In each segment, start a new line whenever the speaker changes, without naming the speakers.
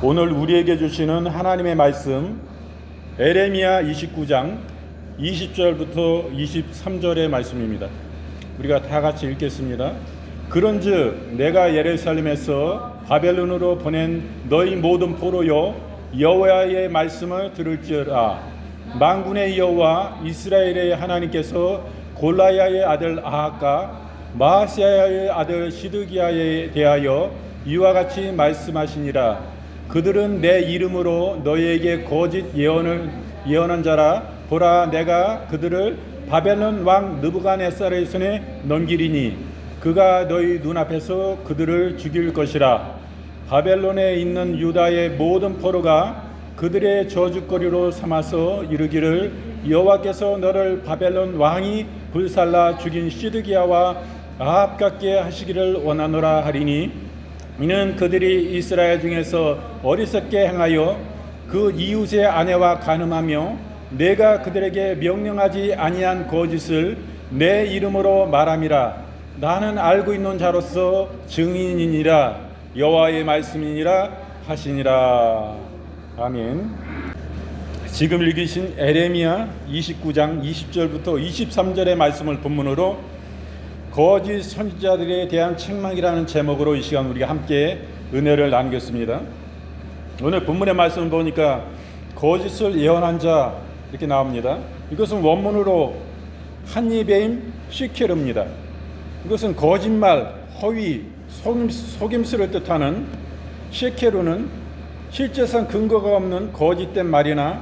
오늘 우리에게 주시는 하나님의 말씀 에레미야 29장 20절부터 23절의 말씀입니다. 우리가 다 같이 읽겠습니다. 그런즉 내가 예루살렘에서 바벨론으로 보낸 너희 모든 포로여 여호와의 말씀을 들을지어다. 만군의 여호와 이스라엘의 하나님께서 골라야의 아들 아합과 마아스야의 아들 시드기야에 대하여 이와 같이 말씀하시니라. 그들은 내 이름으로 너희에게 거짓 예언한 자라. 보라, 내가 그들을 바벨론 왕 느부갓네살의 손에 넘기리니 그가 너희 눈앞에서 그들을 죽일 것이라. 바벨론에 있는 유다의 모든 포로가 그들의 저주거리로 삼아서 이르기를 여호와께서 너를 바벨론 왕이 불살라 죽인 시드기야와 아합 같게 하시기를 원하노라 하리니 이는 그들이 이스라엘 중에서 어리석게 행하여 그 이웃의 아내와 간음하며 내가 그들에게 명령하지 아니한 거짓을 내 이름으로 말함이라. 나는 알고 있는 자로서 증인이니라. 여호와의 말씀이니라 하시니라. 아멘. 지금 읽으신 에레미야 29장 20절부터 23절의 말씀을 본문으로 거짓 선지자들에 대한 책망이라는 제목으로 이 시간 우리가 함께 은혜를 나누겠습니다. 오늘 본문의 말씀을 보니까 거짓을 예언한 자 이렇게 나옵니다. 이것은 원문으로 한니베임 시케르입니다. 이것은 거짓말, 허위, 속임수를 뜻하는 시케르는 실제상 근거가 없는 거짓된 말이나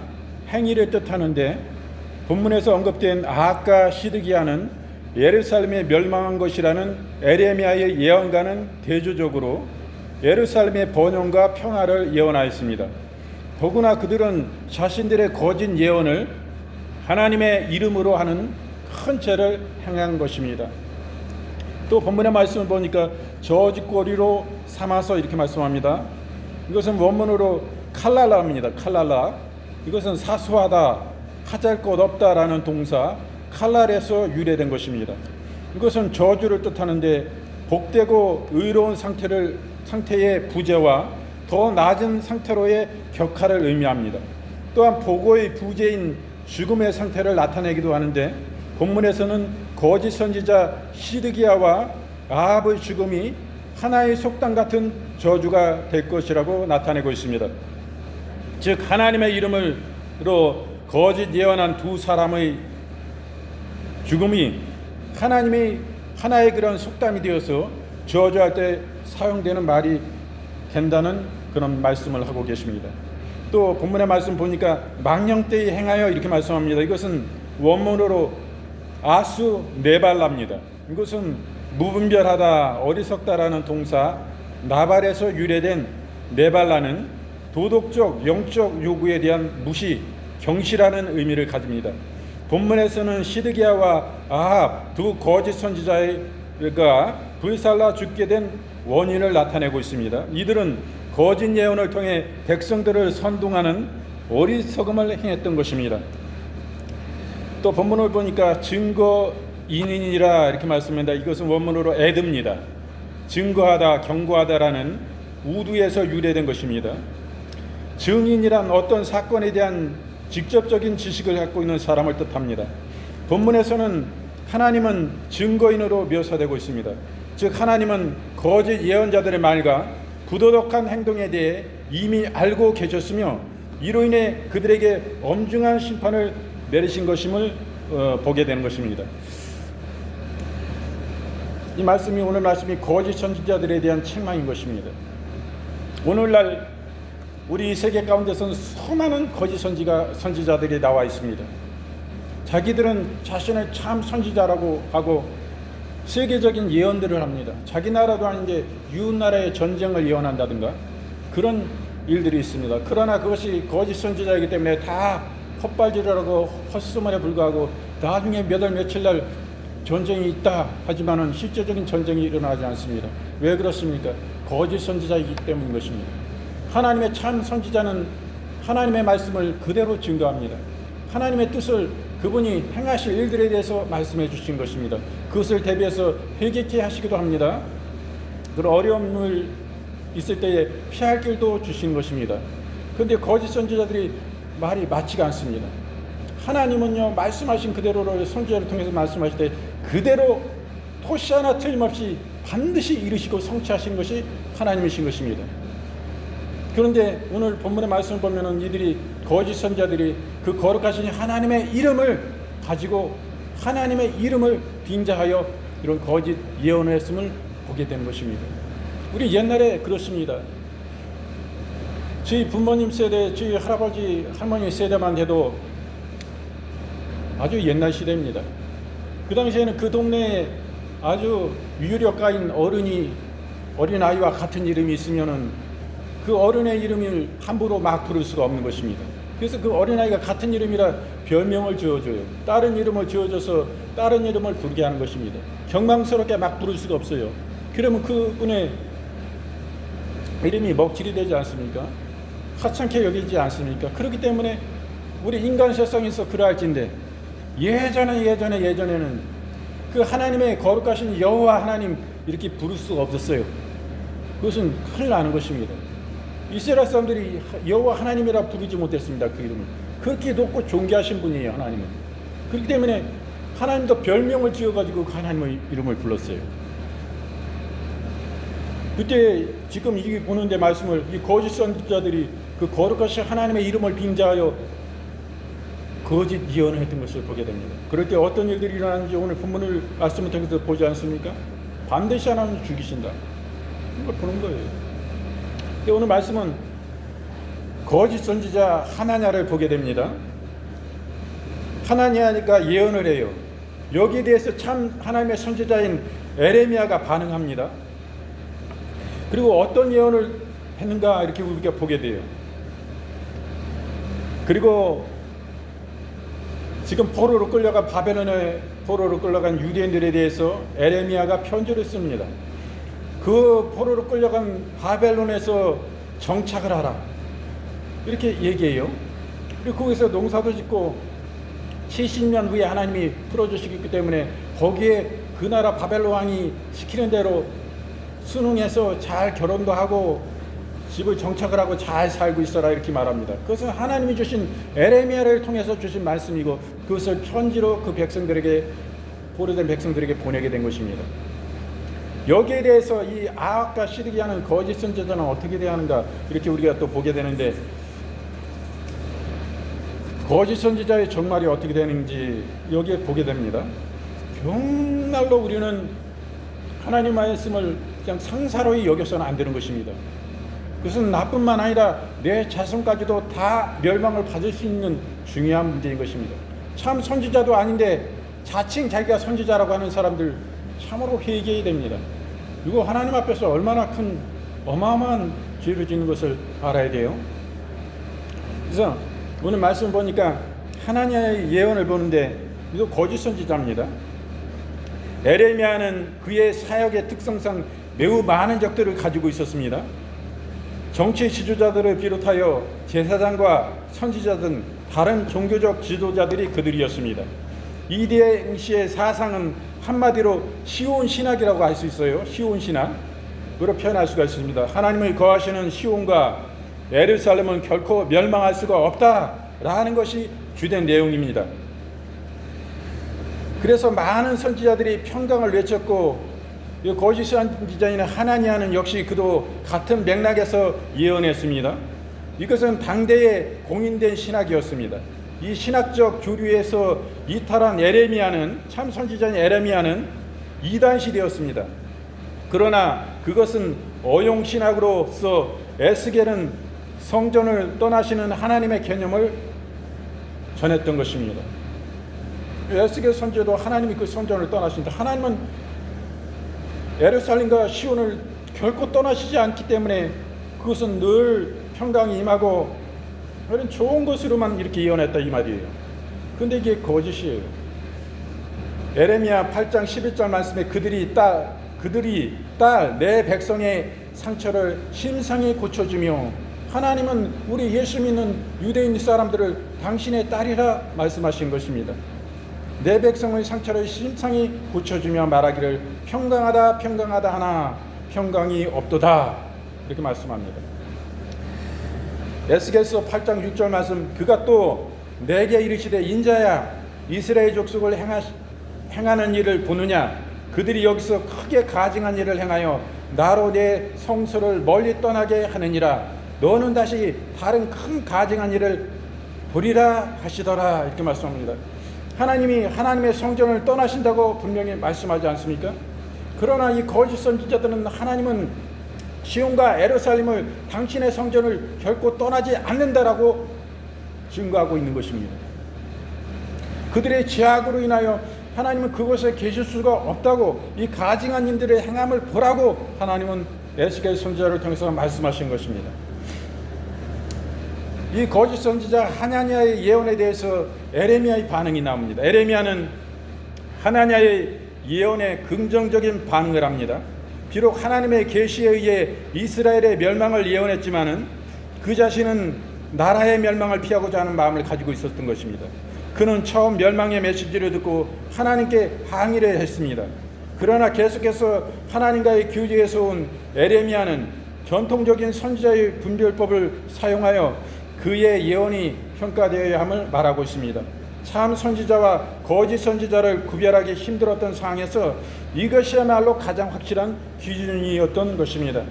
행위를 뜻하는데 본문에서 언급된 아합과 시드기야는 예루살렘이 멸망한 것이라는 에레미야의 예언과는 대조적으로 예루살렘의 번영과 평화를 예언하였습니다. 더구나 그들은 자신들의 거짓 예언을 하나님의 이름으로 하는 큰 죄를 행한 것입니다. 또 본문의 말씀을 보니까 저주거리로 삼아서 이렇게 말씀합니다. 이것은 원문으로 칼랄라입니다. 칼랄라. 이것은 사소하다, 하잘 것 없다라는 동사 칼랄에서 유래된 것입니다. 이것은 저주를 뜻하는데 복되고 의로운 상태의 부재와 더 낮은 상태로의 격하를 의미합니다. 또한 복의 부재인 죽음의 상태를 나타내기도 하는데 본문에서는 거짓 선지자 시드기야와 아합의 죽음이 하나의 속담 같은 저주가 될 것이라고 나타내고 있습니다. 즉 하나님의 이름으로 거짓 예언한 두 사람의 죽음이 하나님이 하나의 그런 속담이 되어서 저주할 때 사용되는 말이 된다는 그런 말씀을 하고 계십니다. 또 본문의 말씀 보니까 망령되이 행하여 이렇게 말씀합니다. 이것은 원문으로 아수 네발라입니다. 이것은 무분별하다, 어리석다라는 동사 나발에서 유래된 네발라는 도덕적, 영적 요구에 대한 무시, 경시라는 의미를 가집니다. 본문에서는 시드기야와 아합 두 거짓 선지자가 불살라 죽게 된 원인을 나타내고 있습니다. 이들은 거짓 예언을 통해 백성들을 선동하는 어리석음을 행했던 것입니다. 또 본문을 보니까 증거인이니라 이렇게 말씀합니다. 이것은 원문으로 에드입니다. 증거하다, 경고하다라는 우두에서 유래된 것입니다. 증인이란 어떤 사건에 대한 직접적인 지식을 갖고 있는 사람을 뜻합니다. 본문에서는 하나님은 증거인으로 묘사되고 있습니다. 즉 하나님은 거짓 예언자들의 말과 부도덕한 행동에 대해 이미 알고 계셨으며 이로 인해 그들에게 엄중한 심판을 내리신 것임을 보게 되는 것입니다. 이 말씀이 오늘 말씀이 거짓 선지자들에 대한 책망인 것입니다. 오늘날 우리 세계 가운데서는 수많은 거짓 선지자들이 나와 있습니다. 자기들은 자신을 참 선지자라고 하고 세계적인 예언들을 합니다. 자기 나라도 아닌데 이웃 나라의 전쟁을 예언한다든가 그런 일들이 있습니다. 그러나 그것이 거짓 선지자이기 때문에 다 헛발질하고 헛소문에 불과하고 나중에 몇 월 며칠 날 전쟁이 있다 하지만은 실제적인 전쟁이 일어나지 않습니다. 왜 그렇습니까? 거짓 선지자이기 때문인 것입니다. 하나님의 참 선지자는 하나님의 말씀을 그대로 증거합니다. 하나님의 뜻을 그분이 행하실 일들에 대해서 말씀해 주신 것입니다. 그것을 대비해서 회개케 하시기도 합니다. 그런 어려움을 있을 때에 피할 길도 주신 것입니다. 그런데 거짓 선지자들이 말이 맞지가 않습니다. 하나님은요, 말씀하신 그대로를 선지자를 통해서 말씀하실 때 그대로 토시 하나 틀림없이 반드시 이루시고 성취하신 것이 하나님이신 것입니다. 그런데 오늘 본문의 말씀을 보면은 이들이 거짓 선지자들이 그 거룩하신 하나님의 이름을 가지고 하나님의 이름을 빙자하여 이런 거짓 예언을 했음을 보게 된 것입니다. 우리 옛날에 그렇습니다. 저희 부모님 세대, 저희 할아버지, 할머니 세대만 해도 아주 옛날 시대입니다. 그 당시에는 그 동네에 아주 유력가인 어린아이와 같은 이름이 있으면은 그 어른의 이름을 함부로 막 부를 수가 없는 것입니다. 그래서 그 어린아이가 같은 이름이라 별명을 지어줘요. 다른 이름을 지어줘서 다른 이름을 부르게 하는 것입니다. 경망스럽게 막 부를 수가 없어요. 그러면 그분의 이름이 먹칠이 되지 않습니까? 하찮게 여기지 않습니까? 그렇기 때문에 우리 인간 세상에서 그러할진데 예전에는 그 하나님의 거룩하신 여호와 하나님 이렇게 부를 수가 없었어요. 그것은 큰일 나는 것입니다. 이스라엘 사람들이 여호와 하나님이라 부르지 못했습니다. 그 이름을. 그렇게 높고 존귀하신 분이에요. 하나님은. 그렇기 때문에 하나님도 별명을 지어가지고 하나님의 이름을 불렀어요. 그때 지금 이 보는데 말씀을 이 거짓 선지자들이 그 거룩하신 하나님의 이름을 빙자하여 거짓 예언을 했던 것을 보게 됩니다. 그럴 때 어떤 일들이 일어나는지 오늘 본문을 말씀을 통해서 보지 않습니까? 반드시 하나님을 죽이신다. 이걸 보는 거예요. 오늘 말씀은 거짓 선지자 하나냐를 보게 됩니다. 하나냐니까 예언을 해요. 여기에 대해서 참 하나님의 선지자인 에레미야가 반응합니다. 그리고 어떤 예언을 했는가 이렇게 우리가 보게 돼요. 그리고 지금 포로로 끌려간 바벨론의 포로로 끌려간 유대인들에 대해서 에레미야가 편지를 씁니다. 그 포로로 끌려간 바벨론에서 정착을 하라 이렇게 얘기해요. 그리고 거기서 농사도 짓고 70년 후에 하나님이 풀어주시기 때문에 거기에 그 나라 바벨론 왕이 시키는 대로 순응해서 잘 결혼도 하고 집을 정착을 하고 잘 살고 있어라 이렇게 말합니다. 그것은 하나님이 주신 에레미야를 통해서 주신 말씀이고 그것을 편지로 그 백성들에게 포로된 백성들에게 보내게 된 것입니다. 여기에 대해서 이 아합과 시드기야는 거짓 선지자는 어떻게 대하는가 이렇게 우리가 또 보게 되는데 거짓 선지자의 종말이 어떻게 되는지 여기에 보게 됩니다. 정말로 우리는 하나님 말씀을 그냥 상사로이 여겨서는 안 되는 것입니다. 그것은 나뿐만 아니라 내 자손까지도 다 멸망을 받을 수 있는 중요한 문제인 것입니다. 참 선지자도 아닌데 자칭 자기가 선지자라고 하는 사람들 참으로 회개해야 됩니다. 이거 하나님 앞에서 얼마나 큰 어마어마한 죄를 짓는 것을 알아야 돼요. 그래서 오늘 말씀 보니까 하나님의 예언을 보는데 이거 거짓 선지자입니다. 에레미야는 그의 사역의 특성상 매우 많은 적들을 가지고 있었습니다. 정치 지도자들을 비롯하여 제사장과 선지자 등 다른 종교적 지도자들이 그들이었습니다. 이 당시의 사상은 한마디로 시온 신학이라고 할 수 있어요. 시온 신학으로 표현할 수가 있습니다. 하나님의 거하시는 시온과 예루살렘은 결코 멸망할 수가 없다라는 것이 주된 내용입니다. 그래서 많은 선지자들이 평강을 외쳤고 거짓 선지자인 하나냐는 역시 그도 같은 맥락에서 예언했습니다. 이것은 당대의 공인된 신학이었습니다. 이 신학적 교류에서 이탈한 에레미야는 참 선지자인 에레미야는 이단 시대였습니다. 그러나 그것은 어용 신학으로서 에스겔은 성전을 떠나시는 하나님의 개념을 전했던 것입니다. 에스겔 선지자도 하나님이 그 성전을 떠나신다. 하나님은 예루살렘과 시온을 결코 떠나시지 않기 때문에 그것은 늘 평강이 임하고 그런 좋은 것으로만 이렇게 예언했다 이 말이에요. 그런데 이게 거짓이에요. 에레미야 8장 11절 말씀에 그들이 딸 내 백성의 상처를 심상히 고쳐주며 하나님은 우리 예수 믿는 유대인 사람들을 당신의 딸이라 말씀하신 것입니다. 내 백성의 상처를 심상히 고쳐주며 말하기를 평강하다 평강하다 하나 평강이 없도다 이렇게 말씀합니다. 에스겔서 8장 6절 말씀, 그가 또 내게 이르시되 인자야 이스라엘 족속을 행하는 일을 보느냐. 그들이 여기서 크게 가증한 일을 행하여 나로 내 성소를 멀리 떠나게 하느니라. 너는 다시 다른 큰 가증한 일을 보리라 하시더라. 이렇게 말씀합니다. 하나님이 하나님의 성전을 떠나신다고 분명히 말씀하지 않습니까? 그러나 이 거짓 선지자들은 하나님은 시온과 예루살렘을 당신의 성전을 결코 떠나지 않는다라고 증거하고 있는 것입니다. 그들의 죄악으로 인하여 하나님은 그곳에 계실 수가 없다고, 이 가증한 인들의 행함을 보라고 하나님은 에스겔 선지자를 통해서 말씀하신 것입니다. 이 거짓 선지자 하나냐의 예언에 대해서 에레미야의 반응이 나옵니다. 에레미야는 하나냐의 예언에 긍정적인 반응을 합니다. 비록 하나님의 계시에 의해 이스라엘의 멸망을 예언했지만은 그 자신은 나라의 멸망을 피하고자 하는 마음을 가지고 있었던 것입니다. 그는 처음 멸망의 메시지를 듣고 하나님께 항의를 했습니다. 그러나 계속해서 하나님과의 교제에서 온 에레미야는 전통적인 선지자의 분별법을 사용하여 그의 예언이 평가되어야 함을 말하고 있습니다. 참 선지자와 거짓 선지자를 구별하기 힘들었던 상황에서 이것이야말로 가장 확실한 기준이었던 것입니다.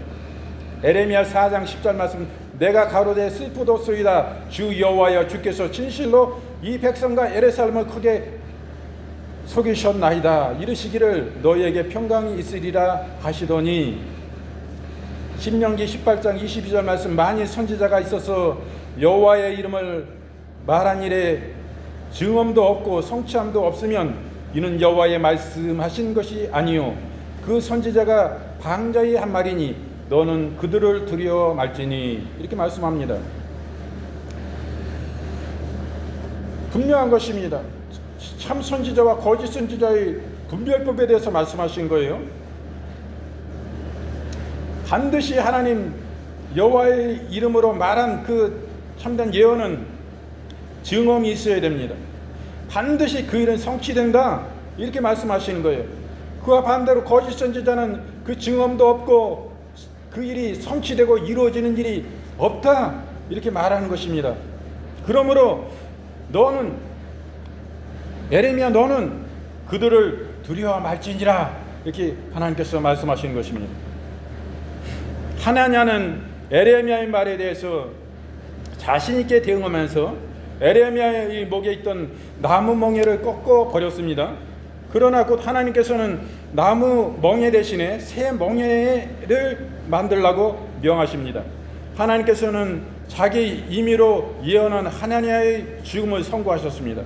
에레미야 4장 10절 말씀, 내가 가로되 슬프도소이다. 주 여호와여 주께서 진실로 이 백성과 예루살렘을 크게 속이셨나이다. 이르시기를 너희에게 평강이 있으리라 하시더니, 신명기 18장 22절 말씀, 만일 선지자가 있어서 여호와의 이름을 말한 일에 증언도 없고 성취함도 없으면 이는 여호와의 말씀하신 것이 아니요 그 선지자가 방자히 한 말이니 너는 그들을 두려워 말지니. 이렇게 말씀합니다. 분명한 것입니다. 참 선지자와 거짓 선지자의 분별법에 대해서 말씀하신 거예요. 반드시 하나님 여호와의 이름으로 말한 그 참된 예언은 증언이 있어야 됩니다. 반드시 그 일은 성취된다. 이렇게 말씀하시는 거예요. 그와 반대로 거짓 선지자는 그 증언도 없고 그 일이 성취되고 이루어지는 일이 없다. 이렇게 말하는 것입니다. 그러므로 너는, 에레미야 너는 그들을 두려워 말지니라. 이렇게 하나님께서 말씀하시는 것입니다. 하나냐는 에레미야의 말에 대해서 자신 있게 대응하면서 에레미야의 목에 있던 나무 멍에를 꺾어 버렸습니다. 그러나 곧 하나님께서는 나무 멍에 대신에 새 멍에를 만들라고 명하십니다. 하나님께서는 자기 임의로 예언한 하나냐의 죽음을 선고하셨습니다.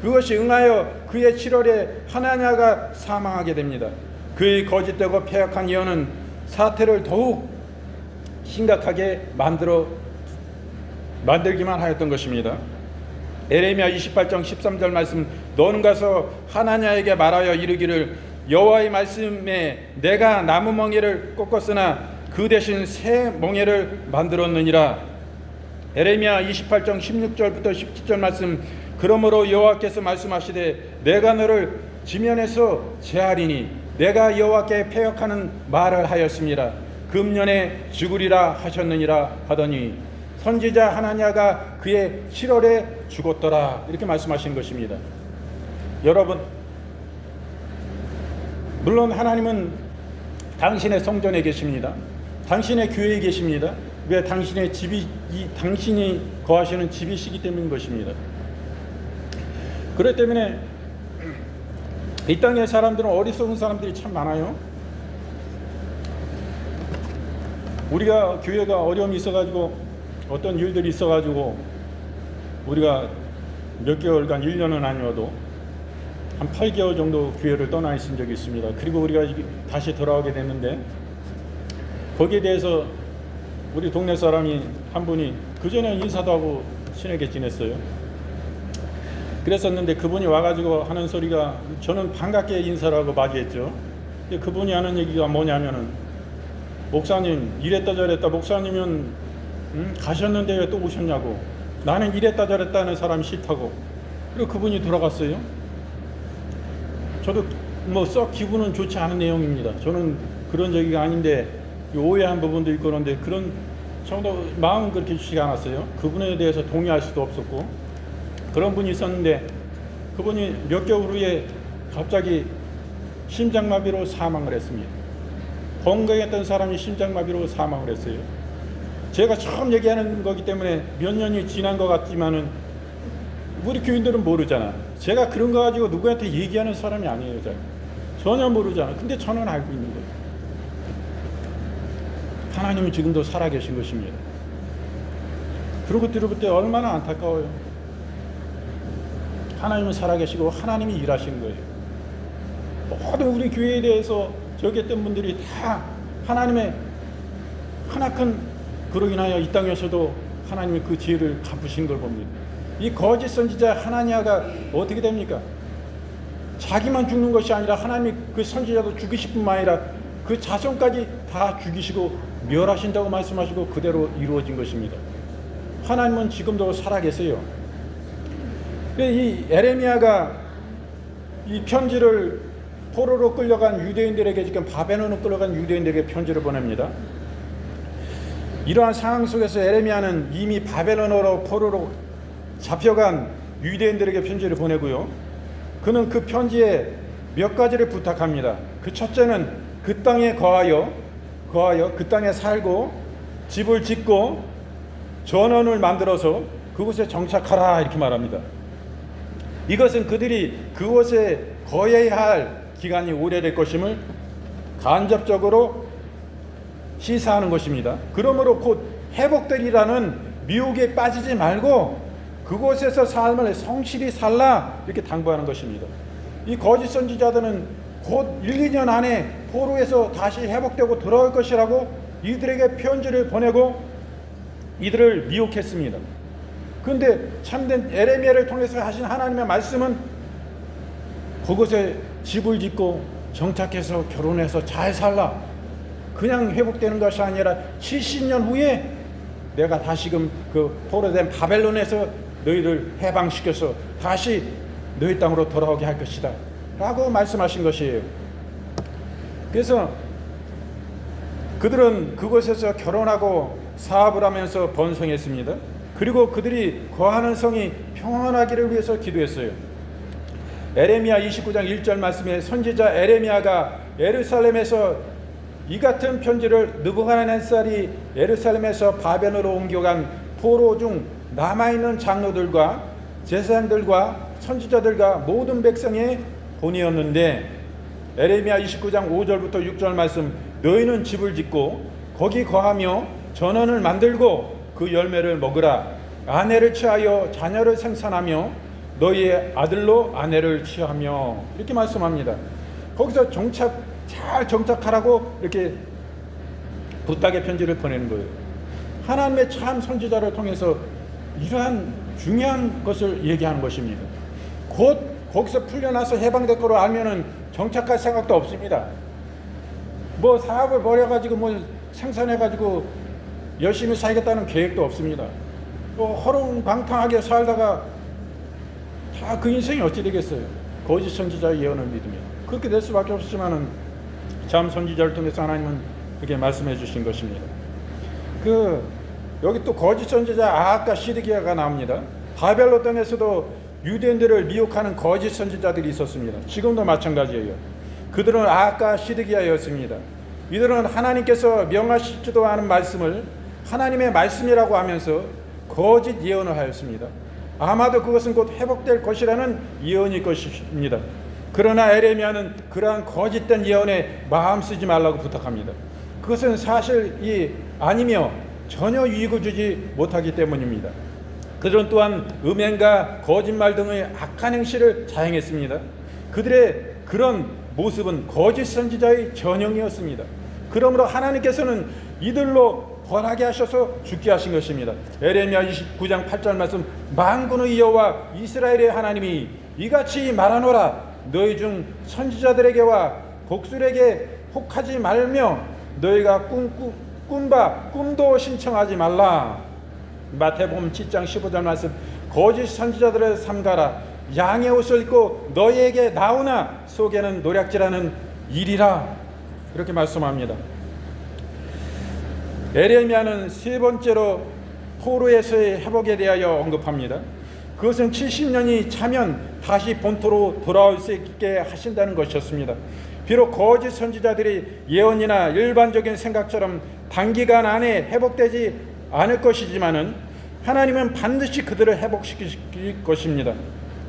그것이 응하여 그의 7월에 하나냐가 사망하게 됩니다. 그의 거짓되고 패역한 예언은 사태를 더욱 심각하게 만들기만 하였던 것입니다. 에레미야 28장 13절 말씀, 너는 가서 하나냐에게 말하여 이르기를 여호와의 말씀에 내가 나무 멍에를 꺾었으나 그 대신 새 멍에를 만들었느니라. 에레미야 28장 16절부터 17절 말씀, 그러므로 여호와께서 말씀하시되 내가 너를 지면에서 제하리니 내가 여호와께 패역하는 말을 하였습니다. 금년에 죽으리라 하셨느니라 하더니 선지자 하나냐가 그의 7월에 죽었더라. 이렇게 말씀하신 것입니다. 여러분, 물론 하나님은 당신의 성전에 계십니다. 당신의 교회에 계십니다. 왜? 당신의 집이, 당신이 거하시는 집이시기 때문인 것입니다. 그렇기 때문에 이 땅의 사람들은 어리석은 사람들이 참 많아요. 우리가 교회가 어려움이 있어가지고 어떤 일들이 있어가지고 우리가 몇 개월간 1년은 아니어도 한 8개월 정도 교회를 떠나 있은 적이 있습니다. 그리고 우리가 다시 돌아오게 됐는데 거기에 대해서 우리 동네 사람이 한 분이 그전에 인사도 하고 친하게 지냈어요. 그랬었는데 그분이 와가지고 하는 소리가, 저는 반갑게 인사를 하고 맞이했죠. 근데 그분이 하는 얘기가 뭐냐면은, 목사님 이랬다 저랬다, 목사님은 가셨는데 왜 또 오셨냐고, 나는 이랬다 저랬다 하는 사람이 싫다고. 그리고 그분이 돌아갔어요. 저도 뭐 썩 기분은 좋지 않은 내용입니다. 저는 그런 얘기가 아닌데 오해한 부분도 있고 그런데 그런 정도 마음은 그렇게 주시지 않았어요. 그분에 대해서 동의할 수도 없었고 그런 분이 있었는데 그분이 몇 개월 후에 갑자기 심장마비로 사망을 했습니다. 건강했던 사람이 심장마비로 사망을 했어요. 제가 처음 얘기하는 거기 때문에 몇 년이 지난 것 같지만은 우리 교인들은 모르잖아. 제가 그런 거 가지고 누구한테 얘기하는 사람이 아니에요. 전혀 모르잖아. 근데 저는 알고 있는 거예요. 하나님은 지금도 살아계신 것입니다. 그런 것들을 볼 때 얼마나 안타까워요. 하나님은 살아계시고 하나님이 일하시는 거예요. 모든 우리 교회에 대해서 저기 했던 분들이 다 하나님의 하나큰 그로 인하여 이 땅에서도 하나님이 그 지혜를 갚으신 걸 봅니다. 이 거짓 선지자 하나냐가 어떻게 됩니까? 자기만 죽는 것이 아니라 하나님이 그 선지자도 죽이실 뿐만 아니라 그 자손까지 다 죽이시고 멸하신다고 말씀하시고 그대로 이루어진 것입니다. 하나님은 지금도 살아계세요. 이 에레미야가 이 편지를 포로로 끌려간 유대인들에게 지금 바벨론으로 끌려간 유대인들에게 편지를 보냅니다. 이러한 상황 속에서 에레미야는 이미 바벨론으로 포로로 잡혀간 유대인들에게 편지를 보내고요. 그는 그 편지에 몇 가지를 부탁합니다. 그 첫째는 그 땅에 거하여 그 땅에 살고 집을 짓고 전원을 만들어서 그곳에 정착하라 이렇게 말합니다. 이것은 그들이 그곳에 거해야 할 기간이 오래될 것임을 간접적으로 시사하는 것입니다. 그러므로 곧 회복되리라는 미혹에 빠지지 말고 그곳에서 삶을 성실히 살라 이렇게 당부하는 것입니다. 이 거짓 선지자들은 곧 1, 2년 안에 포로에서 다시 회복되고 돌아올 것이라고 이들에게 편지를 보내고 이들을 미혹했습니다. 그런데 참된 에레미야를 통해서 하신 하나님의 말씀은 그곳에 집을 짓고 정착해서 결혼해서 잘 살라. 그냥 회복되는 것이 아니라 70년 후에 내가 다시금 그 포로된 바벨론에서 너희를 해방시켜서 다시 너희 땅으로 돌아오게 할 것이다 라고 말씀하신 것이에요. 그래서 그들은 그곳에서 결혼하고 사업을 하면서 번성했습니다. 그리고 그들이 거하는 성이 평안하기를 위해서 기도했어요. 에레미야 29장 1절 말씀에 선지자 에레미야가 예루살렘에서 이 같은 편지를 느부갓네살이 예루살렘에서 바벨론으로 옮겨간 포로 중 남아있는 장로들과 제사장들과 선지자들과 모든 백성에 보내었는데 에레미야 29장 5절부터 6절 말씀 너희는 집을 짓고 거기 거하며 전원을 만들고 그 열매를 먹으라. 아내를 취하여 자녀를 생산하며 너희의 아들로 아내를 취하며 이렇게 말씀합니다. 거기서 잘 정착하라고 이렇게 부탁의 편지를 보내는 거예요. 하나님의 참 선지자를 통해서 이러한 중요한 것을 얘기하는 것입니다. 곧 거기서 풀려나서 해방될 거로 알면은 정착할 생각도 없습니다. 뭐 사업을 벌여가지고 뭐 생산해가지고 열심히 살겠다는 계획도 없습니다. 뭐 허롱방탕하게 살다가 다 그 인생이 어찌 되겠어요? 거짓 선지자의 예언을 믿으면 그렇게 될 수밖에 없지만은 참 선지자를 통해서 하나님은 그렇게 말씀해 주신 것입니다. 여기 또 거짓 선지자 아합과 시드기야가 나옵니다. 바벨론 땅에서도 유대인들을 미혹하는 거짓 선지자들이 있었습니다. 지금도 마찬가지예요. 그들은 아합과 시드기야였습니다. 이들은 하나님께서 명하시지도 않은 말씀을 하나님의 말씀이라고 하면서 거짓 예언을 하였습니다. 아마도 그것은 곧 회복될 것이라는 예언일 것입니다. 그러나 에레미야는 그러한 거짓된 예언에 마음 쓰지 말라고 부탁합니다. 그것은 사실이 아니며 전혀 유익을 주지 못하기 때문입니다. 그들은 또한 음행과 거짓말 등의 악한 행실을 자행했습니다. 그들의 그런 모습은 거짓 선지자의 전형이었습니다. 그러므로 하나님께서는 이들로 벌하게 하셔서 죽게 하신 것입니다. 에레미야 29장 8절 말씀 만군의 여호와 이스라엘의 하나님이 이같이 말하노라 너희 중 선지자들에게와 복술에게 혹하지 말며 너희가 꿈도 신청하지 말라. 마태복음 7장 15절 말씀 거짓 선지자들을 삼가라. 양의 옷을 입고 너희에게 나오나 속에는 노략질하는 일이라. 이렇게 말씀합니다. 에레미야는 세 번째로 포로에서의 회복에 대하여 언급합니다. 그것은 70년이 차면 다시 본토로 돌아올 수 있게 하신다는 것이었습니다. 비록 거짓 선지자들이 예언이나 일반적인 생각처럼 단기간 안에 회복되지 않을 것이지만은 하나님은 반드시 그들을 회복시킬 것입니다.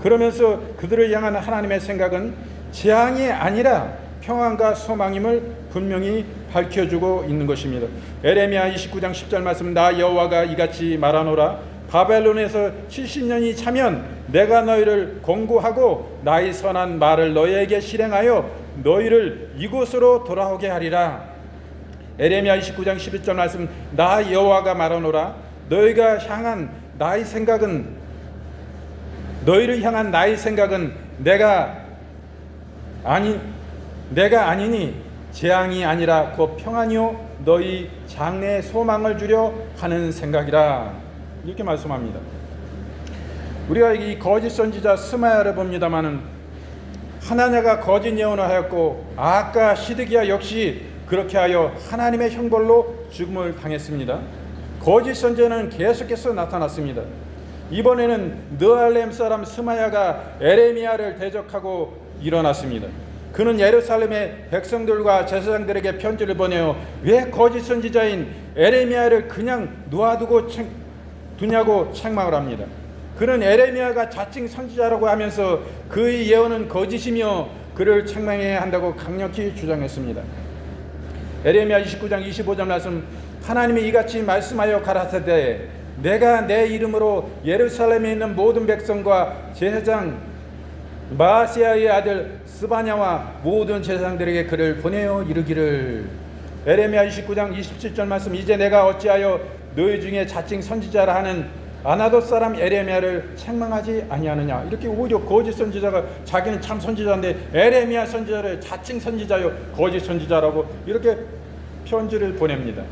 그러면서 그들을 향한 하나님의 생각은 재앙이 아니라 평안과 소망임을 분명히 밝혀주고 있는 것입니다. 에레미야 29장 10절 말씀, 나 여호와가 이같이 말하노라. 바벨론에서 70년이 차면 내가 너희를 권고하고 나의 선한 말을 너희에게 실행하여 너희를 이곳으로 돌아오게 하리라. 에레미야 29장 11절 말씀, 나 여호와가 말하노라. 너희를 향한 나의 생각은 내가 아니니 재앙이 아니라 곧 평안이요 너희 장래에 소망을 주려 하는 생각이라. 이렇게 말씀합니다. 우리가 이 거짓 선지자 스마야를 봅니다마는 하나냐가 거짓 예언을 하였고 아합과 시드기야 역시 그렇게 하여 하나님의 형벌로 죽음을 당했습니다. 거짓 선지자는 계속해서 나타났습니다. 이번에는 느알렘 사람 스마야가 에레미야를 대적하고 일어났습니다. 그는 예루살렘의 백성들과 제사장들에게 편지를 보내어 왜 거짓 선지자인 에레미야를 그냥 놓아두고 두냐고 책망을 합니다. 그는 에레미야가 자칭 선지자라고 하면서 그의 예언은 거짓이며 그를 책망해야 한다고 강력히 주장했습니다. 에레미야 29장 25절 말씀, 하나님이 이같이 말씀하여 가라사대 내가 내 이름으로 예루살렘에 있는 모든 백성과 제사장 마아세야의 아들 스바냐와 모든 제사장들에게 그를 보내어 이르기를. 에레미야 29장 27절 말씀, 이제 내가 어찌하여 너희 중에 자칭 선지자라 하는 아나돗 사람 에레미야를 책망하지 아니하느냐. 이렇게 오히려 거짓 선지자가 자기는 참 선지자인데 에레미야 선지자를 자칭 선지자요 거짓 선지자라고 이렇게 편지를 보냅니다.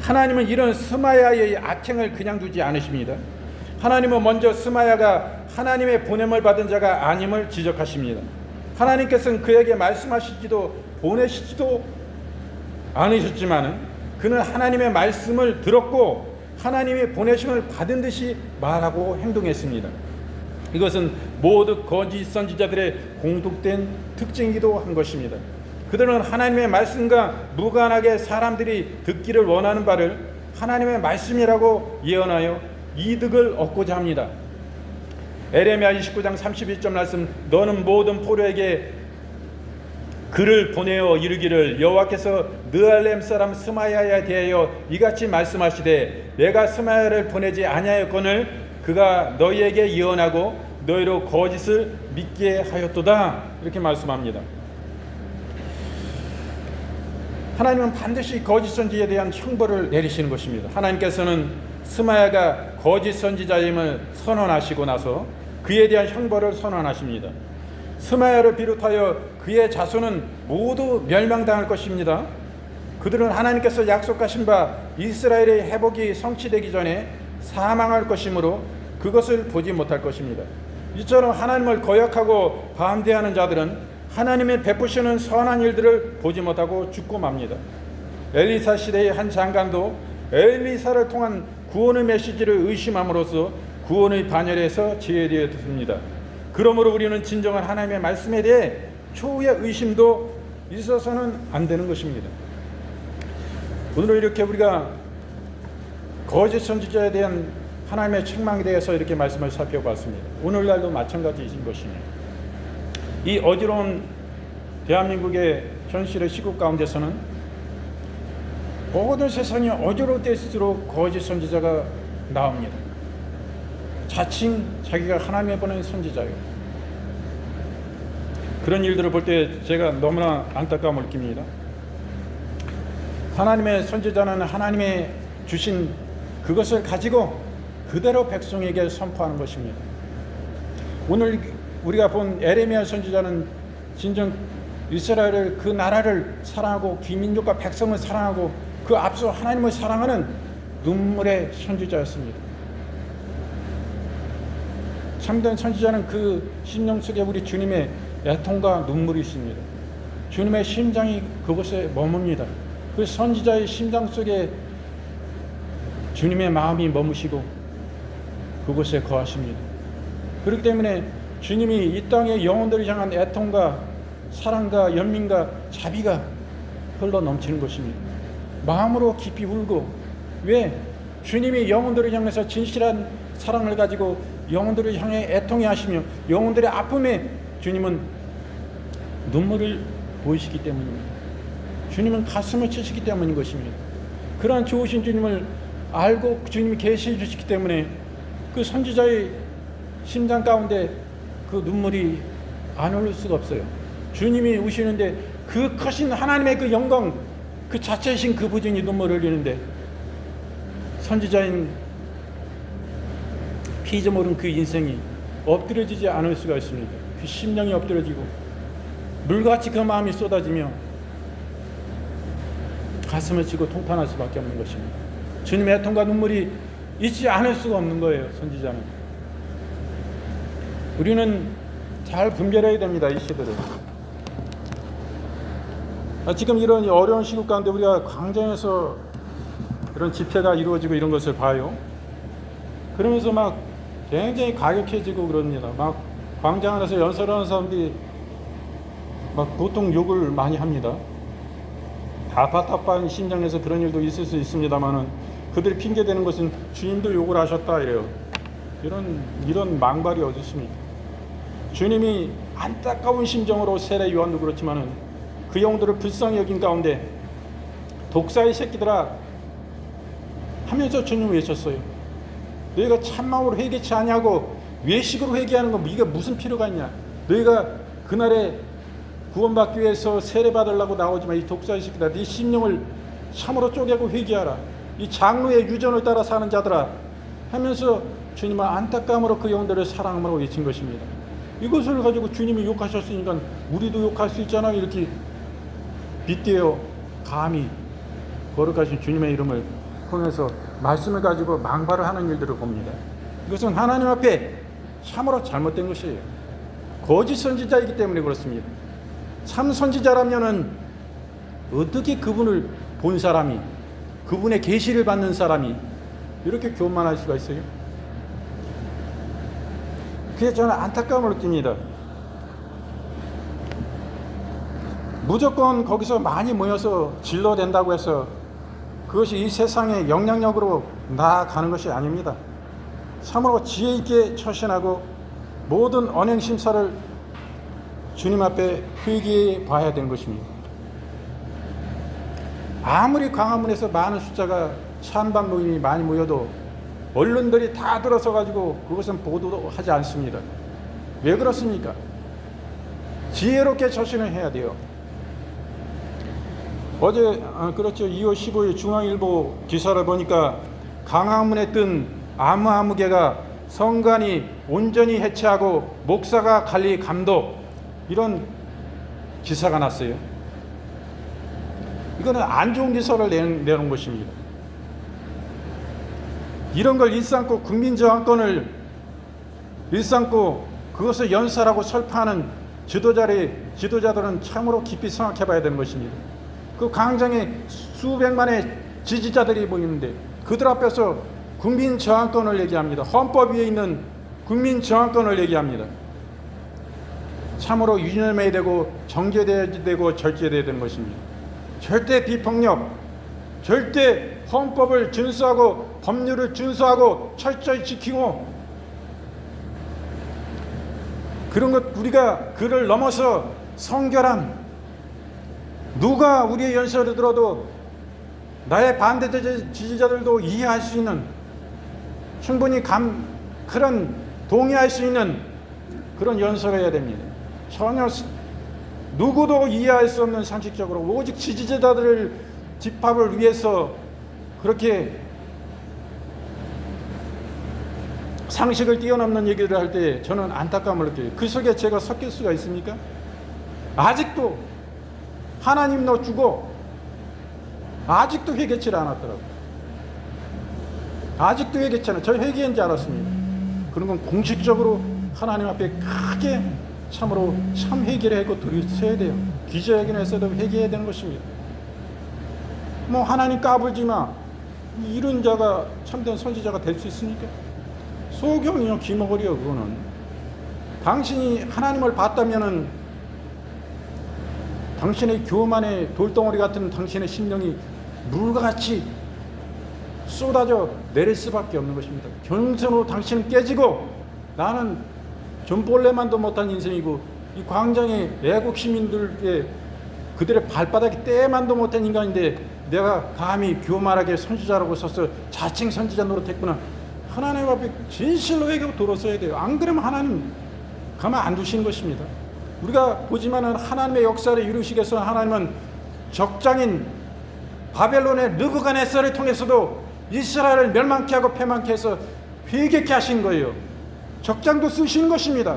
하나님은 이런 스마야의 악행을 그냥 두지 않으십니다. 하나님은 먼저 스마야가 하나님의 보냄을 받은 자가 아님을 지적하십니다. 하나님께서는 그에게 말씀하시지도 보내시지도 않으셨지만은 그는 하나님의 말씀을 들었고 하나님의 보내심을 받은 듯이 말하고 행동했습니다. 이것은 모두 거짓 선지자들의 공통된 특징이기도 한 것입니다. 그들은 하나님의 말씀과 무관하게 사람들이 듣기를 원하는 바를 하나님의 말씀이라고 예언하여 이득을 얻고자 합니다. 에레미야 29장 32절 말씀, 너는 모든 포로에게 그를 보내어 이르기를 여호와께서 느알렘 사람 스마야에 대하여 이같이 말씀하시되 내가 스마야를 보내지 아니하였거늘 그가 너희에게 예언하고 너희로 거짓을 믿게 하였도다. 이렇게 말씀합니다. 하나님은 반드시 거짓 선지자에 대한 형벌을 내리시는 것입니다. 하나님께서는 스마야가 거짓 선지자임을 선언하시고 나서 그에 대한 형벌을 선언하십니다. 스마야를 비롯하여 그의 자손은 모두 멸망당할 것입니다. 그들은 하나님께서 약속하신 바 이스라엘의 회복이 성취되기 전에 사망할 것이므로 그것을 보지 못할 것입니다. 이처럼 하나님을 거역하고 반대하는 자들은 하나님의 베푸시는 선한 일들을 보지 못하고 죽고 맙니다. 엘리사 시대의 한 장관도 엘리사를 통한 구원의 메시지를 의심함으로써 구원의 반열에서 제외되었습니다. 그러므로 우리는 진정한 하나님의 말씀에 대해 초의 의심도 있어서는 안 되는 것입니다. 오늘은 이렇게 우리가 거짓 선지자에 대한 하나님의 책망에 대해서 이렇게 말씀을 살펴봤습니다. 오늘날도 마찬가지인 것입니다. 이 어지러운 대한민국의 현실의 시국 가운데서는 모든 세상이 어지러울 때일수록 거짓 선지자가 나옵니다. 자칭 자기가 하나님의 보낸 선지자예요. 그런 일들을 볼 때 제가 너무나 안타까움을 느낍니다. 하나님의 선지자는 하나님의 주신 그것을 가지고 그대로 백성에게 선포하는 것입니다. 오늘 우리가 본 에레미야 선지자는 진정 이스라엘을 그 나라를 사랑하고 귀민족과 백성을 사랑하고 그 앞서 하나님을 사랑하는 눈물의 선지자였습니다. 참된 선지자는 그 심령 속에 우리 주님의 애통과 눈물이 있습니다. 주님의 심장이 그곳에 머뭅니다. 그 선지자의 심장 속에 주님의 마음이 머무시고 그곳에 거하십니다. 그렇기 때문에 주님이 이 땅의 영혼들을 향한 애통과 사랑과 연민과 자비가 흘러 넘치는 것입니다. 마음으로 깊이 울고, 왜? 주님이 영혼들을 향해서 진실한 사랑을 가지고 영혼들을 향해 애통해 하시며 영혼들의 아픔에 주님은 눈물을 보이시기 때문입니다. 주님은 가슴을 치시기 때문인 것입니다. 그러한 좋으신 주님을 알고 주님이 계시해 주시기 때문에 그 선지자의 심장 가운데 그 눈물이 안 흘릴 수가 없어요. 주님이 우시는데 그 크신 하나님의 그 영광 그 자체이신 그 부진이 눈물을 흘리는데 선지자인 피 잊어모른 그 인생이 엎드려지지 않을 수가 있습니다. 그 심령이 엎드려지고 물같이 그 마음이 쏟아지며 가슴을 치고 통탄할 수밖에 없는 것입니다. 주님의 애통과 눈물이 있지 않을 수가 없는 거예요. 선지자는. 우리는 잘 분별해야 됩니다. 이 시대를. 지금 이런 어려운 시국 가운데 우리가 광장에서 이런 집회가 이루어지고 이런 것을 봐요. 그러면서 막 굉장히 가격해지고 그럽니다. 막 광장 안에서 연설하는 사람들이 막 보통 욕을 많이 합니다. 답답한 심정에서 그런 일도 있을 수 있습니다만은 그들이 핑계대는 것은 주님도 욕을 하셨다 이래요. 이런 망발이 어디 있습니까? 주님이 안타까운 심정으로 세례 요한도 그렇지만은 그 영들을 불쌍히 여긴 가운데 독사의 새끼들아 하면서 주님을 외쳤어요. 너희가 참마음으로 회개치 아니하고 외식으로 회개하는 건 이게 무슨 필요가 있냐? 너희가 그날에 구원받기 위해서 세례받으려고 나오지만 이 독사의 새끼들아 네 심령을 참으로 쪼개고 회개하라. 이 장로의 유전을 따라 사는 자들아 하면서 주님은 안타까움으로 그 영들을 사랑함으로 외친 것입니다. 이것을 가지고 주님이 욕하셨으니까 우리도 욕할 수 있잖아 이렇게 빗대어 감히 거룩하신 주님의 이름을 통해서 말씀을 가지고 망발을 하는 일들을 봅니다. 이것은 하나님 앞에 참으로 잘못된 것이에요. 거짓 선지자이기 때문에 그렇습니다. 참 선지자라면은 어떻게 그분을 본 사람이 그분의 계시를 받는 사람이 이렇게 교만할 수가 있어요? 그래서 저는 안타까움을 느낍니다. 무조건 거기서 많이 모여서 진로된다고 해서 그것이 이 세상의 영향력으로 나아가는 것이 아닙니다. 참으로 지혜 있게 처신하고 모든 언행 심사를 주님 앞에 회개해 봐야 되는 것입니다. 아무리 광화문에서 많은 숫자가 찬반 모임이 많이 모여도 언론들이 다 들어서 가지고 그것은 보도도 하지 않습니다. 왜 그렇습니까? 지혜롭게 처신을 해야 돼요. 어제 그렇죠. 2월 15일 중앙일보 기사를 보니까 광화문에 뜬 암흑개가 성관이 온전히 해체하고 목사가 관리 감독 이런 기사가 났어요. 이거는 안 좋은 기사를 내놓은 것입니다. 이런 걸 일삼고 국민저항권을 일삼고 그것을 연설하고 설파하는 지도자들은 참으로 깊이 생각해 봐야 되는 것입니다. 그 광장에 수백만의 지지자들이 보이는데 그들 앞에서 국민저항권을 얘기합니다. 헌법 위에 있는 국민저항권을 얘기합니다. 참으로 유념해야 되고 정제돼야 되고 절제돼야 되는 것입니다. 절대 비폭력, 절대 헌법을 준수하고 법률을 준수하고 철저히 지키고 그런 것 우리가 그를 넘어서 성결함 누가 우리의 연설을 들어도 나의 반대 지지자들도 이해할 수 있는 충분히 그런 동의할 수 있는 그런 연설을 해야 됩니다. 전혀 누구도 이해할 수 없는 상식적으로 오직 지지자들을 집합을 위해서 그렇게 상식을 뛰어넘는 얘기를 할 때 저는 안타까움을 느껴요. 그 속에 제가 섞일 수가 있습니까? 아직도 하나님 너 주고 아직도 회개치를 않았더라고요. 아직도 회개치 않았어요. 저 회개한 줄 알았습니다. 그런 건 공식적으로 하나님 앞에 크게 참으로 참 회개를 하고 들이서야 돼요. 기자회견에서도 회개해야 되는 것입니다. 뭐 하나님 까불지 마. 이런 자가 참된 선지자가 될 수 있습니까? 소경이요, 기머거리요. 그거는 당신이 하나님을 봤다면은 당신의 교만의 돌덩어리 같은 당신의 심령이 물과 같이 쏟아져 내릴 수밖에 없는 것입니다. 경선으로 당신은 깨지고, 나는 존볼래만도 못한 인생이고 이 광장의 애국 시민들의 그들의 발바닥에 떼만도 못한 인간인데 내가 감히 교만하게 선지자라고 써서 자칭 선지자 노릇했구나. 하나님 앞에 진실로 회개하고 돌아서야 돼요. 안 그러면 하나님 가만 안 두시는 것입니다. 우리가 보지만은 하나님의 역사를 이루시기 위해서 하나님은 적장인 바벨론의 느부갓네살을 통해서도 이스라엘을 멸망케 하고 패망케 해서 회개케 하신 거예요. 적장도 쓰시는 것입니다.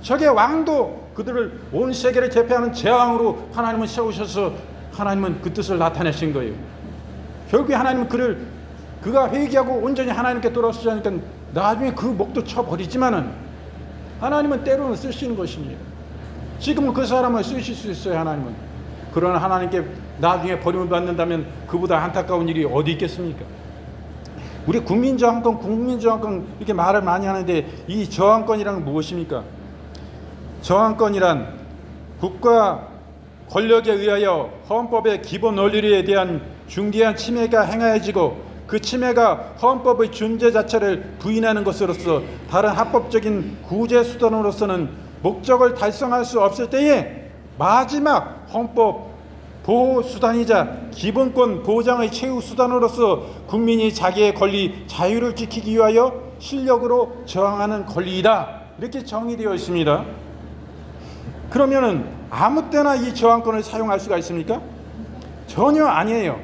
적의 왕도 그들을 온 세계를 제패하는 제왕으로 하나님은 세우셔서 하나님은 그 뜻을 나타내신 거예요. 결국에 하나님은 그가 회개하고 온전히 하나님께 돌아서자니까 나중에 그 목도 쳐버리지만은 하나님은 때로는 쓰시는 것입니다. 지금은 그 사람을 쓰실 수 있어요. 하나님은. 그러나 하나님께 나중에 버림을 받는다면 그보다 안타까운 일이 어디 있겠습니까? 우리 국민저항권 이렇게 말을 많이 하는데 이 저항권이란 무엇입니까? 저항권이란 국가 권력에 의하여 헌법의 기본 원리에 대한 중대한 침해가 행하여지고 그 침해가 헌법의 존재 자체를 부인하는 것으로서 다른 합법적인 구제 수단으로서는 목적을 달성할 수 없을 때에 마지막 헌법 보호 수단이자 기본권 보장의 최후 수단으로서 국민이 자기의 권리, 자유를 지키기 위하여 실력으로 저항하는 권리이다. 이렇게 정의되어 있습니다. 그러면은 아무 때나 이 저항권을 사용할 수가 있습니까? 전혀 아니에요.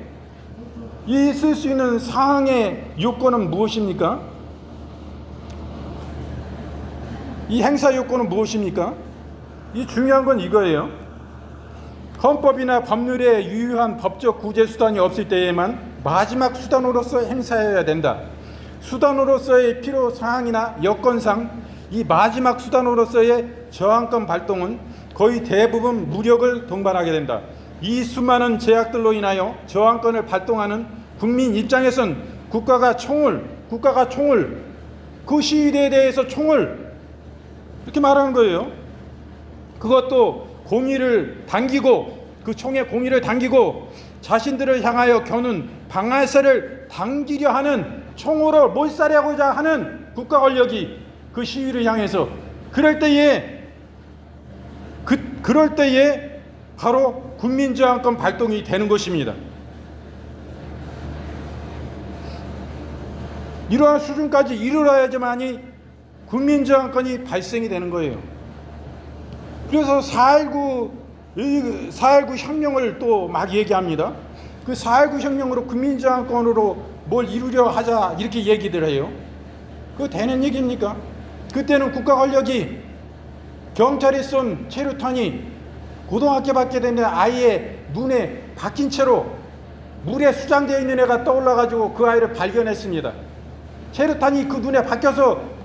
이 쓸 수 있는 상황의 요건은 무엇입니까? 이 행사 요건은 무엇입니까? 이 중요한 건 이거예요. 헌법이나 법률에 유효한 법적 구제 수단이 없을 때에만 마지막 수단으로서 행사해야 된다. 수단으로서의 필요 사항이나 여건상 이 마지막 수단으로서의 저항권 발동은 거의 대부분 무력을 동반하게 된다. 이 수많은 제약들로 인하여 저항권을 발동하는 국민 입장에선 국가가 총을 그 시위대에 대해서 총을 이렇게 말하는 거예요. 그것도 공의를 당기고 그 총의 공의를 당기고 자신들을 향하여 겨눈 방아쇠를 당기려 하는 총으로 몰살하고자 하는 국가 권력이 그 시위를 향해서 그럴 때에 바로 국민저항권 발동이 되는 것입니다. 이러한 수준까지 이르러야지만이 국민저항권이 발생이 되는 거예요. 그래서 4.19 혁명을 또 막 얘기합니다. 그 4.19 혁명으로 국민저항권으로 뭘 이루려 하자 이렇게 얘기들 해요. 그거 되는 얘기입니까? 그때는 국가 권력이 경찰이 쏜 체류탄이 고등학교 밖에 되는 아이의 눈에 박힌 채로 물에 수장되어 있는 애가 떠올라가지고 그 아이를 발견했습니다. 체류탄이 그 눈에 박혀서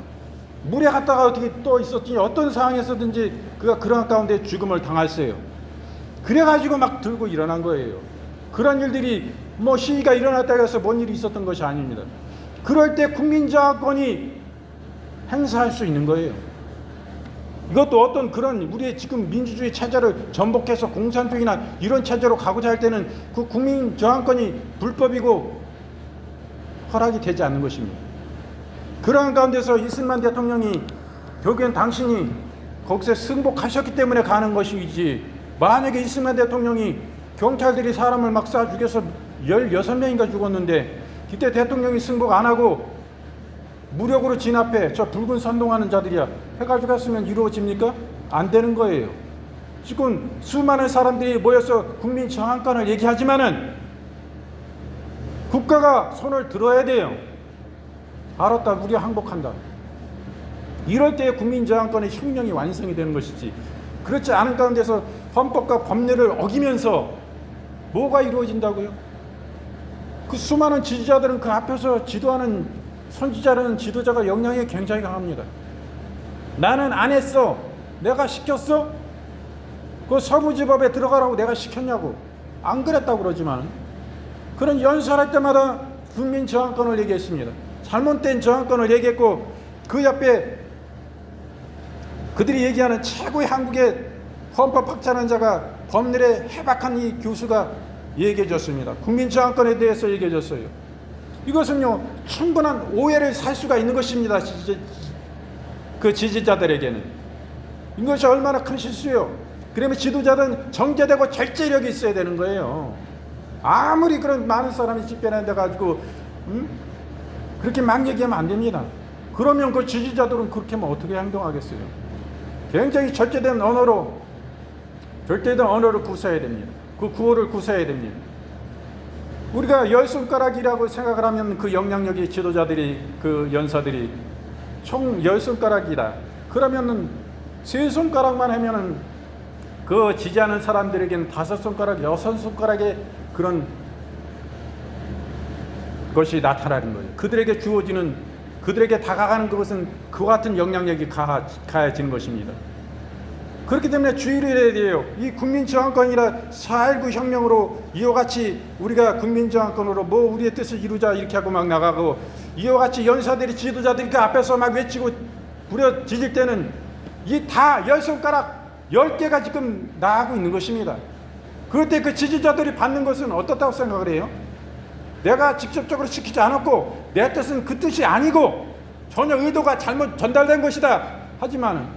물에 갔다가 어떻게 떠 있었더니 어떤 상황에서든지 그가 그런 가운데 죽음을 당했어요. 그래가지고 막 들고 일어난 거예요. 그런 일들이 뭐 시위가 일어났다고 해서 뭔 일이 있었던 것이 아닙니다. 그럴 때 국민저항권이 행사할 수 있는 거예요. 이것도 어떤 그런 우리의 지금 민주주의 체제를 전복해서 공산주의나 이런 체제로 가고자 할 때는 그 국민저항권이 불법이고 허락이 되지 않는 것입니다. 그러한 가운데서 이승만 대통령이 결국엔 당신이 거기서 승복하셨기 때문에 가는 것이지, 만약에 이승만 대통령이 경찰들이 사람을 막 쏴 죽여서 16명인가 죽었는데 그때 대통령이 승복 안 하고 무력으로 진압해 저 붉은 선동하는 자들이야 해가지고 했으면 이루어집니까? 안 되는 거예요. 지금 수많은 사람들이 모여서 국민 저항권을 얘기하지만은 국가가 손을 들어야 돼요. 알았다, 우리가 항복한다. 이럴 때 국민저항권의 혁명이 완성이 되는 것이지, 그렇지 않은 가운데서 헌법과 법률을 어기면서 뭐가 이루어진다고요? 그 수많은 지지자들은 그 앞에서 지도하는 선지자라는 지도자가 역량이 굉장히 강합니다. 나는 안 했어. 내가 시켰어? 그 서부지법에 들어가라고 내가 시켰냐고. 안 그랬다고 그러지만 그런 연설할 때마다 국민 저항권을 얘기했습니다. 잘못된 저항권을 얘기했고 그 옆에 그들이 얘기하는 최고의 한국의 헌법 학자라는 자가 법률에 해박한 이 교수가 얘기해 줬습니다. 국민 저항권에 대해서 얘기해 줬어요. 이것은요 충분한 오해를 살 수가 있는 것입니다. 그 지지자들에게는 이것이 얼마나 큰 실수예요. 그러면 지도자들은 정제되고 절제력이 있어야 되는 거예요. 아무리 그런 많은 사람이 집회에 가지고 그렇게 막 얘기하면 안 됩니다. 그러면 그 지지자들은 그렇게 하면 어떻게 행동하겠어요? 굉장히 절제된 언어로 구사해야 됩니다. 그 구호를 구사해야 됩니다. 우리가 열 손가락이라고 생각을 하면 그 영향력이 지도자들이 그 연사들이 총 10손가락이다. 그러면은 3손가락만 하면은 그 지지하는 사람들에게는 5손가락, 6손가락의 그런 것이 나타나는 거예요. 그들에게 주어지는, 그들에게 다가가는 것은 그와 같은 영향력이 가해지는 것입니다. 그렇기 때문에 주의를 해야 돼요. 이 국민저항권이라 4.19 혁명으로 이와 같이 우리가 국민저항권으로 뭐 우리의 뜻을 이루자 이렇게 하고 막 나가고 이와 같이 연사들이 지도자들이 그 앞에서 막 외치고 부려지질 때는 이 다 10손가락 10개가 지금 나가고 있는 것입니다. 그럴 때 그 지지자들이 받는 것은 어떻다고 생각을 해요? 내가 직접적으로 시키지 않았고 내 뜻은 그 뜻이 아니고 전혀 의도가 잘못 전달된 것이다. 하지만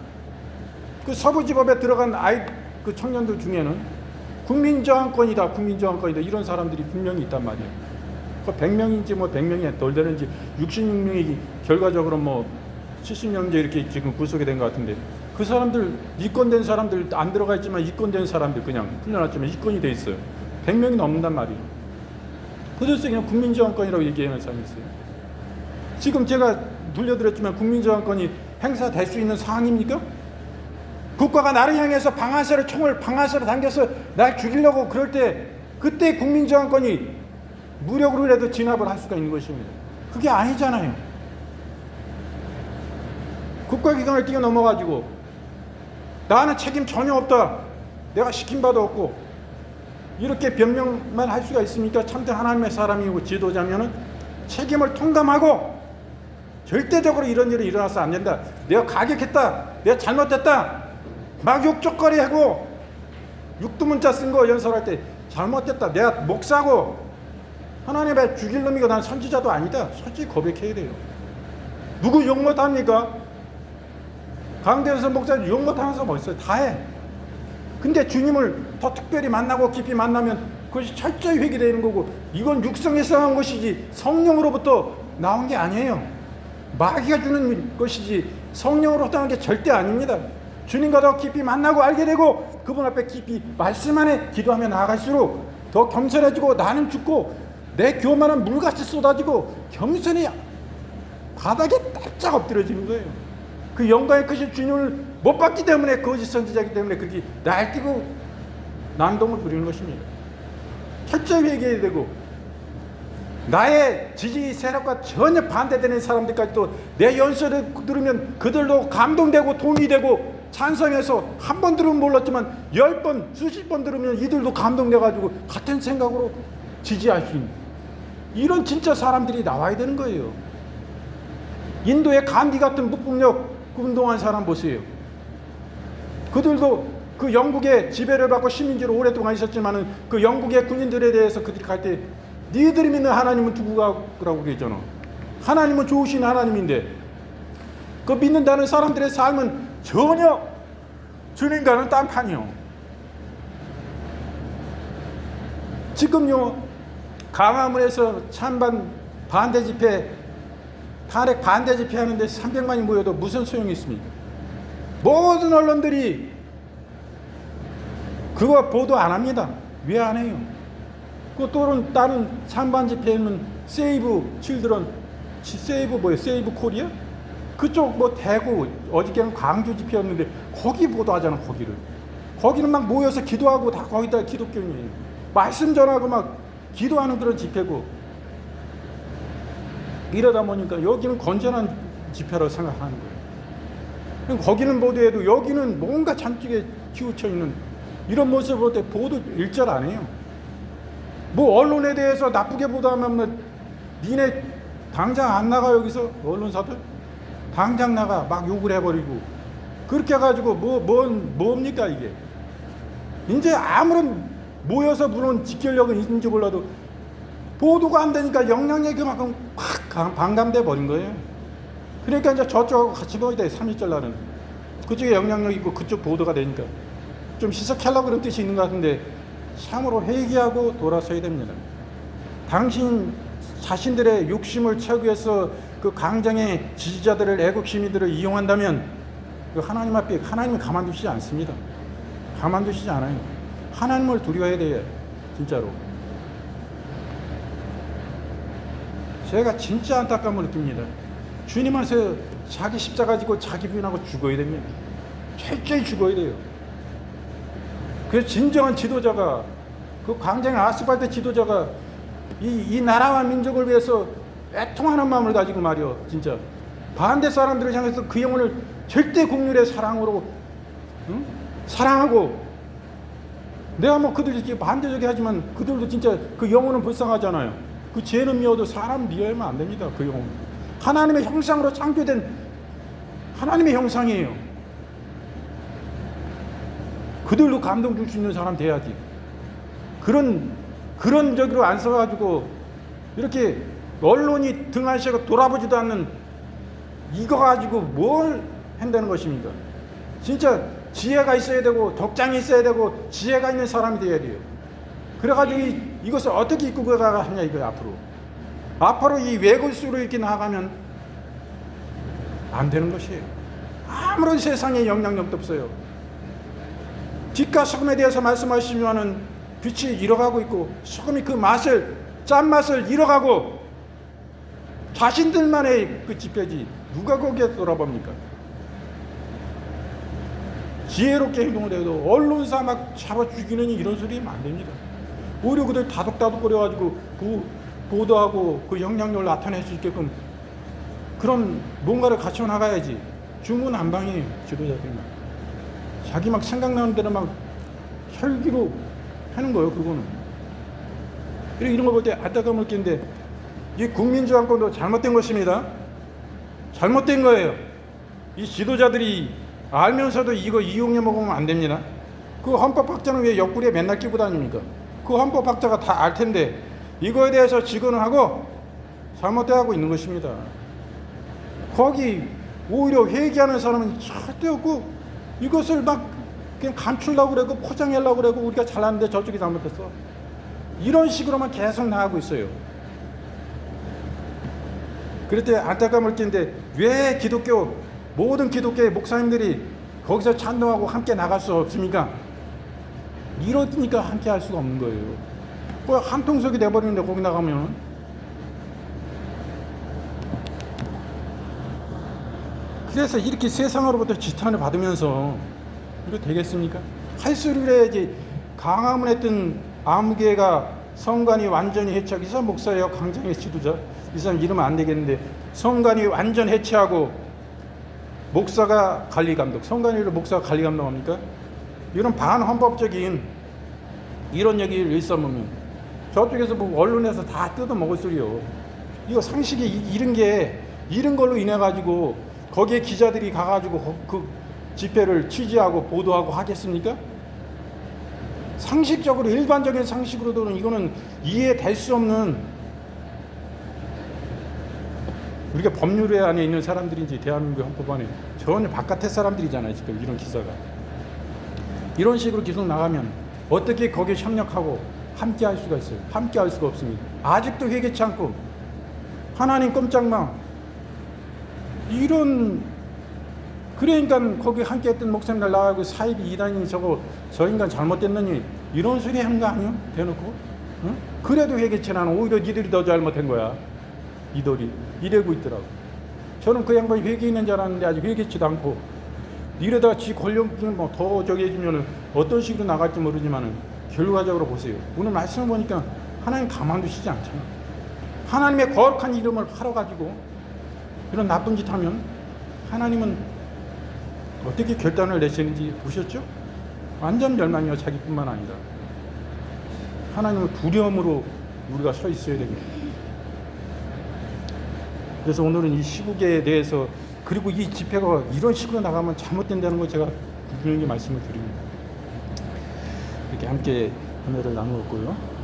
그 서부지법에 들어간 그 청년들 중에는 국민저항권이다 이런 사람들이 분명히 있단 말이에요. 그 100명인지 뭐 100명이 덜 되는지 66명이 결과적으로 뭐 70명째 이렇게 지금 구속이 된 것 같은데 그 사람들 이권된 사람들 안 들어가 있지만 이권된 사람들 그냥 풀려났지만 이권이 돼 있어요. 100명이 넘는단 말이에요. 그들서 그냥 국민저항권이라고 얘기하는 사람이 있어요. 지금 제가 돌려드렸지만 국민저항권이 행사될 수 있는 상황입니까? 국가가 나를 향해서 총을 방아쇠로 당겨서 날 죽이려고 그럴 때 그때 국민저항권이 무력으로라도 진압을 할 수가 있는 것입니다. 그게 아니잖아요. 국가기관을 뛰어넘어가지고 나는 책임 전혀 없다. 내가 시킨 바도 없고 이렇게 변명만 할 수가 있습니까? 참된 하나님의 사람이고 지도자면은 책임을 통감하고 절대적으로 이런 일이 일어나서 안 된다. 내가 가격했다. 내가 잘못했다. 막 욕적거리하고 육두문자 쓴 거 연설할 때 잘못됐다. 내가 목사고 하나님의 죽일 놈이고 난 선지자도 아니다. 솔직히 고백해야 돼요. 누구 욕 못합니까? 강대선 목사님 욕 못하는 사람 어디 있어요? 다 해. 근데 주님을 더 특별히 만나고 깊이 만나면 그것이 철저히 회개되는 거고 이건 육성에서 나온 것이지 성령으로부터 나온 게 아니에요. 마귀가 주는 것이지 성령으로부터 나온 게 절대 아닙니다. 주님과 더 깊이 만나고 알게 되고 그분 앞에 깊이 말씀 안에 기도하며 나아갈수록 더 겸손해지고 나는 죽고 내 교만한 물같이 쏟아지고 겸손히 바닥에 딱 엎드려지는 거예요. 그 영광의 크신 주님을 못 봤기 때문에 거짓 선지자이기 때문에 그렇게 날뛰고 난동을 부리는 것입니다. 철저히 회개해야 되고 나의 지지 세력과 전혀 반대되는 사람들까지도 내 연설을 들으면 그들도 감동되고 도움이 되고 찬성해서 한 번 들으면 몰랐지만 10번, 수십 번 들으면 이들도 감동돼가지고 같은 생각으로 지지할 수 있는 이런 진짜 사람들이 나와야 되는 거예요. 인도의 간디 같은 무폭력 운동한 사람 보세요. 그들도 그 영국의 지배를 받고 식민지로 오랫동안 있었지만은 그 영국의 군인들에 대해서 그들이 갈 때 니들이 믿는 하나님은 두고 가라고 그러잖아. 하나님은 좋으신 하나님인데 그 믿는다는 사람들의 삶은 전혀 주님과는 딴판이요. 지금요 강화문에서 찬반 반대 집회 탄핵 반대 집회 하는데 300만이 모여도 무슨 소용이 있습니까? 모든 언론들이 그거 보도 안 합니다. 왜 안 해요? 그 또는 다른 찬반 집회는 세이브 칠드런, 세이브 코리아? 그쪽 뭐 대구, 어저께는 광주 집회였는데 거기 보도하잖아. 거기는 막 모여서 기도하고 다 거기다 기독교인이에요. 말씀 전하고 막 기도하는 그런 집회고 이러다 보니까 여기는 건전한 집회라고 생각하는 거예요. 거기는 보도해도 여기는 뭔가 잔뜩에 치우쳐 있는 이런 모습을 볼 때 보도 일절 안 해요. 뭐 언론에 대해서 나쁘게 보도하면 뭐 니네 당장 안 나가. 여기서 언론사들 당장 나가. 막 욕을 해버리고 그렇게 해가지고 뭡니까 이게. 이제 아무런 모여서 물론 직결력은 있는지 몰라도 보도가 안 되니까 영향력이 그만큼 확 반감돼 버린 거예요. 그러니까 이제 저쪽하고 같이 보야 돼. 3.1절 날은 그쪽에 영향력 있고 그쪽 보도가 되니까 좀 시석하려고 그런 뜻이 있는 것 같은데 참으로 회개하고 돌아서야 됩니다. 당신 자신들의 욕심을 채우기 위해서 그 강정의 지지자들을, 애국 시민들을 이용한다면 그 하나님 앞에 하나님이 가만두시지 않습니다. 가만두시지 않아요. 하나님을 두려워해야 돼요. 진짜로. 제가 진짜 안타까움을 느낍니다. 주님 안에서 자기 십자가 지고 자기 부인하고 죽어야 됩니다. 철저히 죽어야 돼요. 그래서 진정한 지도자가, 그 광장의 아스팔트 지도자가 이 나라와 민족을 위해서 애통하는 마음을 가지고 말이요, 진짜 반대 사람들을 향해서 그 영혼을 절대 국률의 사랑으로, 응? 사랑하고, 내가 뭐 그들이 반대적이 하지만 그들도 진짜 그 영혼은 불쌍하잖아요. 그 죄는 미워도 사람 미워하면 안 됩니다. 그 영혼 하나님의 형상으로 창조된 하나님의 형상이에요. 그들도 감동 줄 수 있는 사람 돼야지. 그런 저기로 안 서가지고 이렇게 언론이 등한시하고 돌아보지도 않는 이거 가지고 뭘 한다는 것입니까? 진짜 지혜가 있어야 되고 덕장이 있어야 되고 지혜가 있는 사람이 돼야 돼요. 그래가지고 이것을 어떻게 이끌고 가냐 이거야. 앞으로 이 외골수로 이렇게 나아가면 안 되는 것이에요. 아무런 세상에 영향력도 없어요. 빛과 소금에 대해서 말씀하시면은 빛이 잃어가고 있고 소금이 그 맛을, 짠맛을 잃어가고 자신들만의 그 지폐지 누가 거기에 돌아봅니까? 지혜롭게 행동을 해도 언론사 막 잡아 죽이는 이런 소리 하면 안 됩니다. 오히려 그들 다독거려가지고 보도하고 그 영향력을 나타낼 수 있게끔 그런 뭔가를 갖춰 나가야지. 중구난방이에요. 지도자들만 자기 막 생각나는 대로 막 혈기로 하는 거예요. 그거는 이런 걸 볼 때 안타까움을 느끼는데 이 국민주권도 잘못된 것입니다. 잘못된 거예요. 이 지도자들이 알면서도 이거 이용해 먹으면 안 됩니다. 그 헌법학자는 왜 옆구리에 맨날 끼고 다닙니까? 그 헌법학자가 다 알 텐데 이거에 대해서 직언을 하고 잘못되고 있는 것입니다. 거기 오히려 회개하는 사람은 절대 없고 이것을 막 그냥 감추려고 그러고 포장하려고 그러고 우리가 잘났는데 저쪽이 잘못했어. 이런 식으로만 계속 나가고 있어요. 그럴 때 안타까움을 느끼는데 왜 모든 기독교의 목사님들이 거기서 찬송하고 함께 나갈 수 없습니까? 이러니까 함께 할 수가 없는 거예요. 그 한통속이 돼버리는데 거기 나가면 그래서 이렇게 세상으로부터 지탄을 받으면서 이거 되겠습니까? 할 소리를 해야지. 강화문 했던 아무개가 성관이 완전히 해체하고, 이 사람 목사예요. 강장의 지도자. 이 사람 이러면 안 되겠는데 성관이 완전 해체하고 목사가 관리감독, 성관이를 목사가 관리감독합니까? 이런 반헌법적인 이런 얘기를 일삼으면 저쪽에서 뭐 언론에서 다 뜯어먹을 소리요. 이거 상식이 이런 걸로 인해 가지고 거기에 기자들이 가가지고 그 집회를 취재하고 보도하고 하겠습니까? 상식적으로 일반적인 상식으로도는 이거는 이해될 수 없는, 우리가 법률에 안에 있는 사람들인지 대한민국 헌법 안에 전혀 바깥의 사람들이잖아요. 지금 이런 기사가 이런 식으로 계속 나가면 어떻게 거기에 협력하고 함께 할 수가 있어요? 함께 할 수가 없습니다. 아직도 회개치 않고 하나님 꼼짝마 이런, 그러니까 거기 함께 했던 목사님들 나가고 사입이 이단이 저 인간 잘못됐느니 이런 소리 한 거 아니요? 대놓고? 응? 그래도 회개치 않아. 오히려 니들이 더 잘못한 거야. 이들이 이래고 있더라고. 저는 그 양반이 회개있는 줄 알았는데 아직 회개치도 않고 이러다가 지 권력을 뭐 더 저기 해주면은 어떤 식으로 나갈지 모르지만은 결과적으로 보세요. 오늘 말씀을 보니까 하나님 가만두시지 않잖아. 하나님의 거룩한 이름을 팔아가지고 이런 나쁜 짓 하면 하나님은 어떻게 결단을 내시는지 보셨죠? 완전 멸망이요. 자기뿐만 아니라. 하나님의 두려움으로 우리가 서 있어야 됩니다. 그래서 오늘은 이 시국에 대해서, 그리고 이 집회가 이런 식으로 나가면 잘못된다는 거 제가 분명히 말씀을 드립니다. 이렇게 함께 은혜를 나누었고요.